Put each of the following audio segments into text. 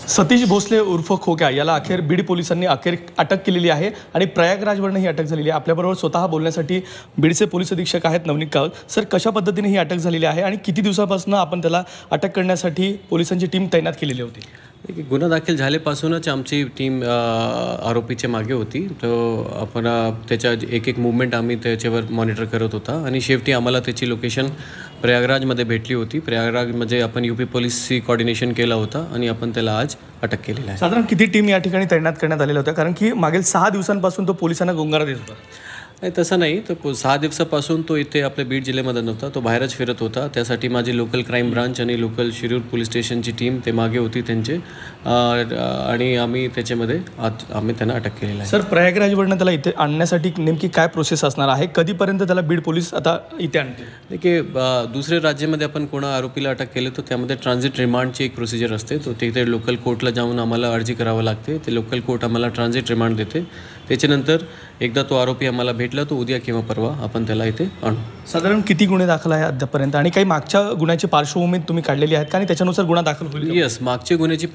सतीश भोसले उर्फ खोक्या याला अखेर बीड पोलिसांनी अटक केलेली आहे आणि प्रयागराजवरून ही अटक झालेली आहे। आपल्याबरोबर स्वतः बोलण्यासाठी बीडचे पोलीस अधीक्षक आहेत नवनीत कावत। सर, कशा पद्धतीने ही अटक झालेली आहे आणि किती दिवसापासून आपण त्याला अटक करण्यासाठी पोलिसांची टीम तैनात केलेली होती? गुन्हा दाखल झाल्यापासूनच आमची टीम आरोपीच्या मागे होती। तो आपण त्याच्या एक मूवमेंट आम्ही त्याच्यावर मॉनिटर करत होता आणि शेवटी आम्हाला त्याची लोकेशन प्रयागराजमध्ये भेटली होती। प्रयागराजमध्ये आपण यूपी पोलीसशी कोऑर्डिनेशन केला होता आणि आपण त्याला आज अटक केलेली आहे। साधारण किती टीम या ठिकाणी तैनात करण्यात आलेल्या होत्या? कारण की मागील 6 दिवसांपासून तो पोलिसांना गुंगारा देत होता। नाही, तसं नाही। तो 6 दिवसापासून तो इथे आपल्या बीड जिल्ह्यामध्ये नव्हता, तो बाहेरच फिरत होता। त्यासाठी माझी लोकल क्राईम ब्रांच आणि लोकल शिरूर पोलीस स्टेशनची टीम ते मागे होती त्यांचे, आणि आम्ही त्याच्यामध्ये आम्ही त्यांना अटक केलेलं आहे। सर, प्रयागराजवरून त्याला इथे आणण्यासाठी नेमकी काय प्रोसेस असणार आहे? कधीपर्यंत त्याला बीड पोलीस आता इथे आणतील? की दुसऱ्या राज्यामध्ये आपण कोणा आरोपीला अटक केलं तर त्यामध्ये ट्रान्झिट रिमांडची एक प्रोसिजर असते। तो तिथे लोकल कोर्टला जाऊन आम्हाला अर्जी करावं लागते। ते लोकल कोर्ट आम्हाला ट्रान्झिट रिमांड देते। त्याच्यानंतर एकदा तो आरोपी आम्हाला भेटला तो उद्या किंवा परवा आपण त्याला इथे आणू। साधारण किती गुन्हे दाखल आहे अद्यापर्यंत आणि काही मागच्या गुन्ह्याची पार्श्वभूमी तुम्ही काढलेली आहेत का आणि त्याच्यानुसार गुन्हा दाखल होईल? येस, मागच्या गुन्ह्याची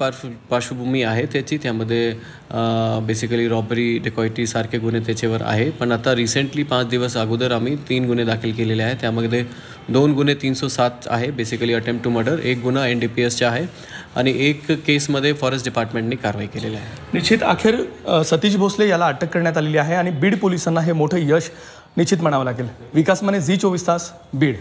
पार्श्वभूमी आहे त्याची। त्यामध्ये बेसिकली रॉबरी, डेकॉइटी सारखे गुन्हे त्याच्यावर आहे। पण आता रिसेंटली 5 दिवस अगोदर आम्ही 3 गुन्हे दाखल केलेले आहेत। त्यामध्ये 2 गुन्हे 307 आहे, बेसिकली अटेम्प्ट टू मर्डर, 1 गुन्हा NDPSचा आहे आणि 1 केसमध्ये फॉरेस्ट डिपार्टमेंटने कारवाई केलेली आहे। निश्चित अखेर सतीश भोसले याला अटक करण्यात आलेली आहे आणि बीड पोलिसांना हे मोठं यश निश्चित म्हणावं लागेल। विकास माने, झी 24 तास, बीड।